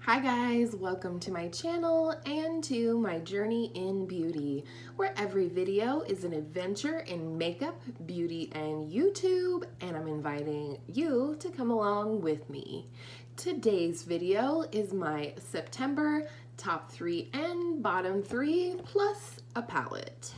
Hi guys, welcome to my channel and to my journey in beauty, where every video is an adventure in makeup, beauty, and YouTube, and I'm inviting you to come along with me. Today's video is my September top 3 and bottom 3 plus a palette.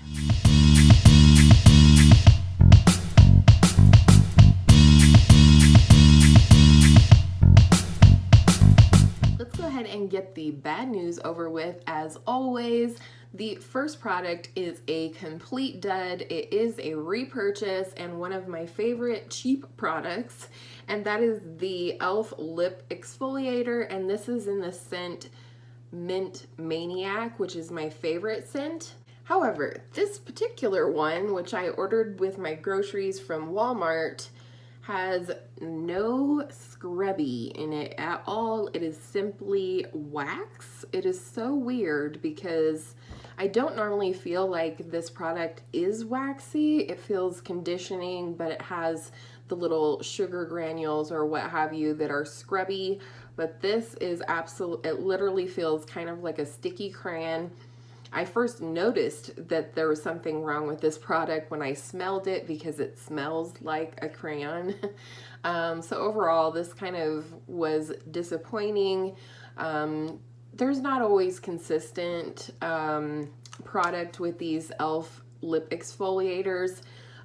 Let's go ahead and get the bad news over with. As always, the first product is a complete dud. It is a repurchase and one of my favorite cheap products, and that is the e.l.f. lip exfoliator, and this is in the scent Mint Maniac, which is my favorite scent. However, this particular one, which I ordered with my groceries from Walmart, has no scrubby in it at all. It is simply wax. It is so weird because I don't normally feel like this product is waxy. It feels conditioning, but it has the little sugar granules or what have you that are scrubby. But this is it literally feels kind of like a sticky crayon. I first noticed that there was something wrong with this product when I smelled it because it smells like a crayon. So overall, this kind of was disappointing. There's not always consistent product with these e.l.f. lip exfoliators.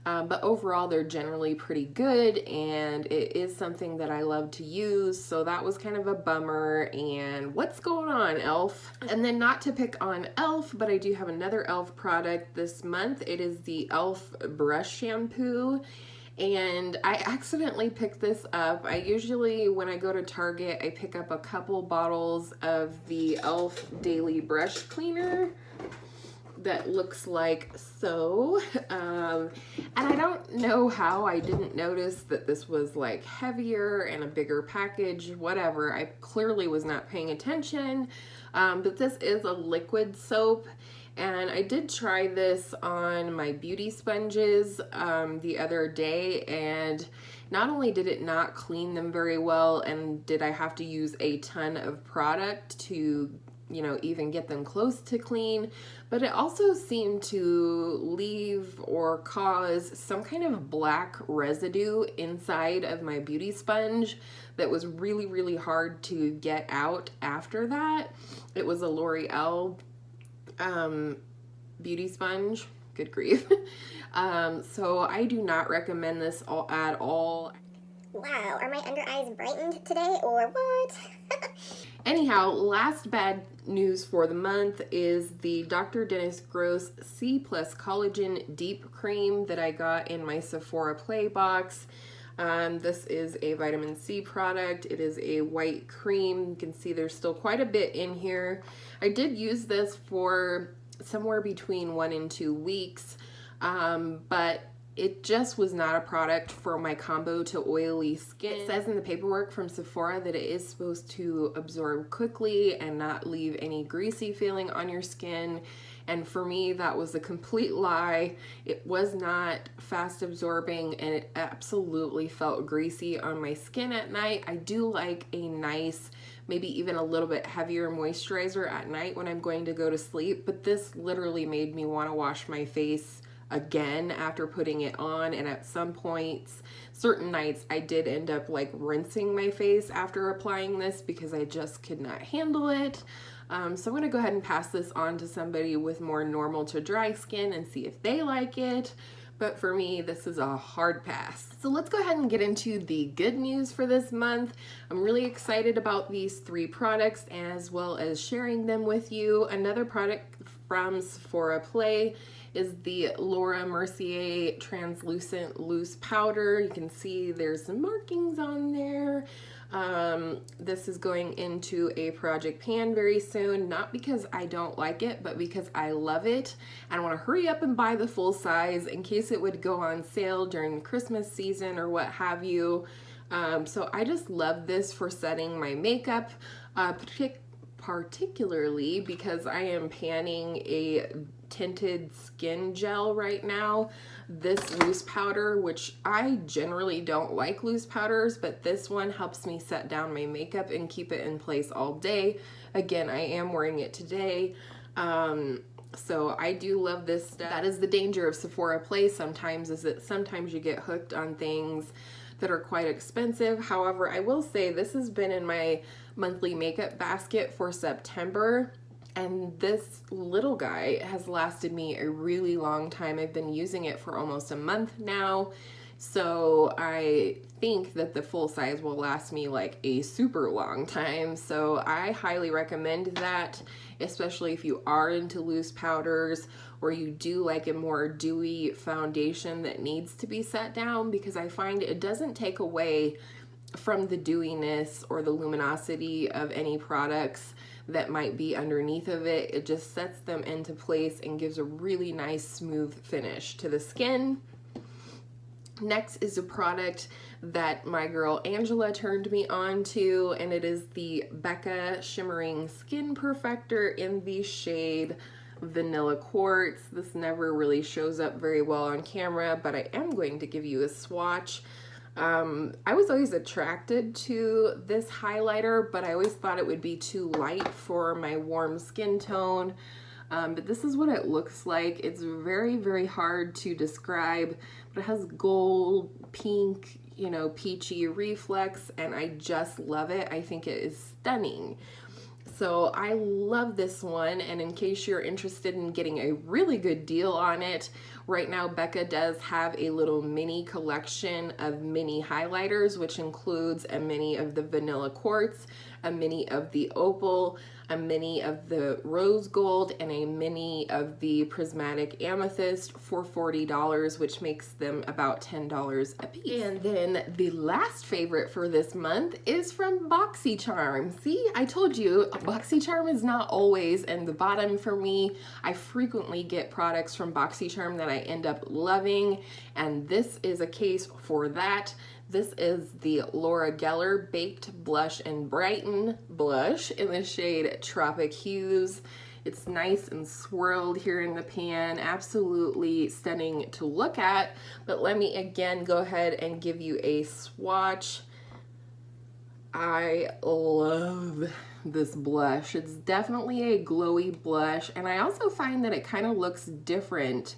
But overall, they're generally pretty good, and it is something that I love to use, so that was kind of a bummer. And what's going on, e.l.f.? And then, not to pick on e.l.f., but I do have another e.l.f. product this month. It is the e.l.f. brush shampoo, and I accidentally picked this up. I usually, when I go to Target, I pick up a couple bottles of the e.l.f. daily brush cleaner that looks like so, and I don't know how I didn't notice that this was like heavier and a bigger package, whatever. I clearly was not paying attention, but this is a liquid soap, and I did try this on my beauty sponges the other day, and not only did it not clean them very well, and did I have to use a ton of product to even get them close to clean, but it also seemed to leave or cause some kind of black residue inside of my beauty sponge that was really, really hard to get out after that. It was a L'Oreal beauty sponge. Good grief. So I do not recommend this at all. Wow, are my under eyes brightened today or what? Anyhow, last bad news for the month is the Dr. Dennis Gross C+ Collagen Deep Cream that I got in my Sephora Play box. This is a vitamin C product. It is a white cream. You can see there's still quite a bit in here. I did use this for somewhere between 1 and 2 weeks, but it just was not a product for my combo to oily skin. It says in the paperwork from Sephora that it is supposed to absorb quickly and not leave any greasy feeling on your skin. And for me, that was a complete lie. It was not fast absorbing, and it absolutely felt greasy on my skin at night. I do like a nice, maybe even a little bit heavier moisturizer at night when I'm going to go to sleep, but this literally made me want to wash my face again after putting it on. And at some points, certain nights, I did end up like rinsing my face after applying this because I just could not handle it. So I'm gonna go ahead and pass this on to somebody with more normal to dry skin and see if they like it. But for me, this is a hard pass. So let's go ahead and get into the good news for this month. I'm really excited about these 3 products as well as sharing them with you. Another product from Sephora Play is the Laura Mercier Translucent Loose Powder. You can see there's some markings on there. This is going into a project pan very soon, not because I don't like it, but because I love it. I want to hurry up and buy the full size in case it would go on sale during the Christmas season or what have you. So I just love this for setting my makeup, particularly because I am panning a tinted skin gel right now. This loose powder, which I generally don't like loose powders, but this one helps me set down my makeup and keep it in place all day. Again, I am wearing it today. So I do love this stuff. That is the danger of Sephora Play sometimes, is that sometimes you get hooked on things that are quite expensive. However, I will say this has been in my monthly makeup basket for September, and this little guy has lasted me a really long time. I've been using it for almost a month now. So I think that the full size will last me like a super long time. So I highly recommend that, especially if you are into loose powders or you do like a more dewy foundation that needs to be set down, because I find it doesn't take away from the dewiness or the luminosity of any products that might be underneath of it. It just sets them into place and gives a really nice smooth finish to the skin. Next is a product that my girl Angela turned me on to, and it is the Becca Shimmering Skin Perfector in the shade Vanilla Quartz. This never really shows up very well on camera, but I am going to give you a swatch. I was always attracted to this highlighter, but I always thought it would be too light for my warm skin tone. But this is what it looks like. It's very, very hard to describe, but it has gold, pink, you know, peachy reflex, and I just love it. I think it is stunning. So I love this one, and in case you're interested in getting a really good deal on it, right now Becca does have a little mini collection of mini highlighters, which includes a mini of the Vanilla Quartz, a mini of the Opal, a mini of the Rose Gold, and a mini of the Prismatic Amethyst for $40, which makes them about $10 a piece. And then the last favorite for this month is from BoxyCharm. See, I told you, BoxyCharm is not always in the bottom for me. I frequently get products from BoxyCharm that I end up loving, and this is a case for that. This is the Laura Geller Baked Blush and Brighten Blush in the shade Tropic Hues. It's nice and swirled here in the pan, absolutely stunning to look at. But let me again go ahead and give you a swatch. I love this blush. It's definitely a glowy blush, and I also find that it kind of looks different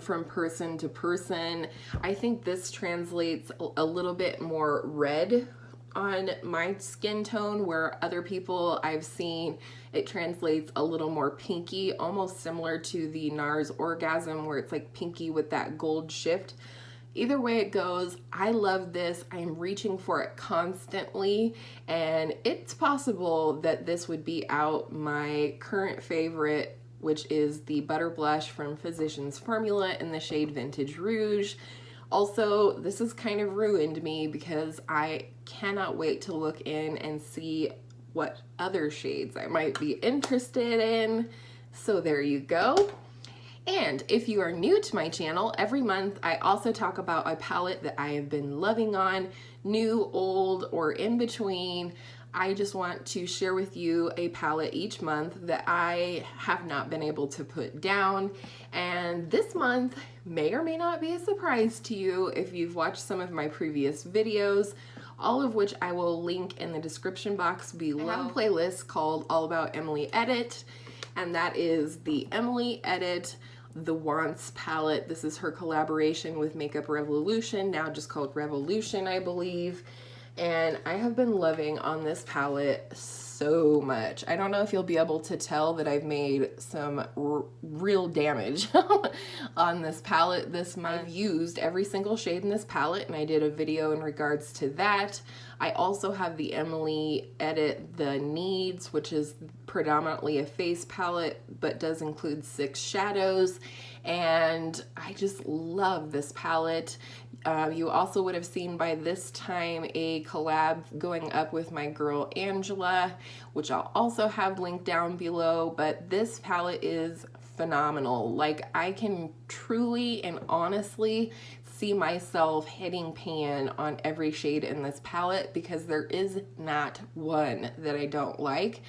from person to person. I think this translates a little bit more red on my skin tone, where other people I've seen it translates a little more pinky, almost similar to the NARS Orgasm, where it's like pinky with that gold shift. Either way it goes, I love this. I'm reaching for it constantly, and it's possible that this would be out my current favorite, which is the Butter Blush from Physicians Formula in the shade Vintage Rouge. Also, this has kind of ruined me because I cannot wait to look in and see what other shades I might be interested in. So there you go. And if you are new to my channel, every month I also talk about a palette that I have been loving on, new, old, or in between. I just want to share with you a palette each month that I have not been able to put down. And this month may or may not be a surprise to you if you've watched some of my previous videos, all of which I will link in the description box below. I have a playlist called All About Emily Edit, and that is the Emily Edit The Wants palette. This is her collaboration with Makeup Revolution, now just called Revolution, I believe. And I have been loving on this palette so much. I don't know if you'll be able to tell that I've made some real damage on this palette this month. I've used every single shade in this palette, and I did a video in regards to that. I also have the Emily Edit The Needs, which is predominantly a face palette, but does include 6 shadows. And I just love this palette. You also would have seen by this time a collab going up with my girl Angela, which I'll also have linked down below, but this palette is phenomenal. Like, I can truly and honestly see myself hitting pan on every shade in this palette, because there is not one that I don't like,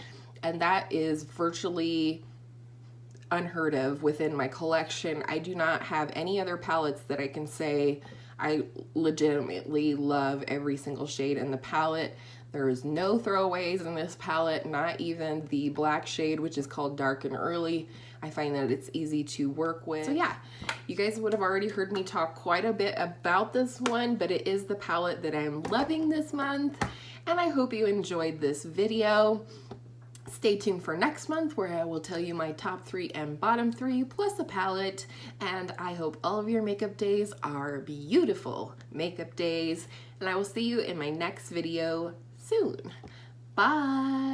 and that is virtually unheard of within my collection. I do not have any other palettes that I can say I legitimately love every single shade in the palette. There is no throwaways in this palette, not even the black shade, which is called Dark and Early. I find that it's easy to work with. So yeah, you guys would have already heard me talk quite a bit about this one, but it is the palette that I'm loving this month, and I hope you enjoyed this video. Stay tuned for next month where I will tell you my top 3 and bottom 3 plus a palette, and I hope all of your makeup days are beautiful makeup days, and I will see you in my next video soon. Bye!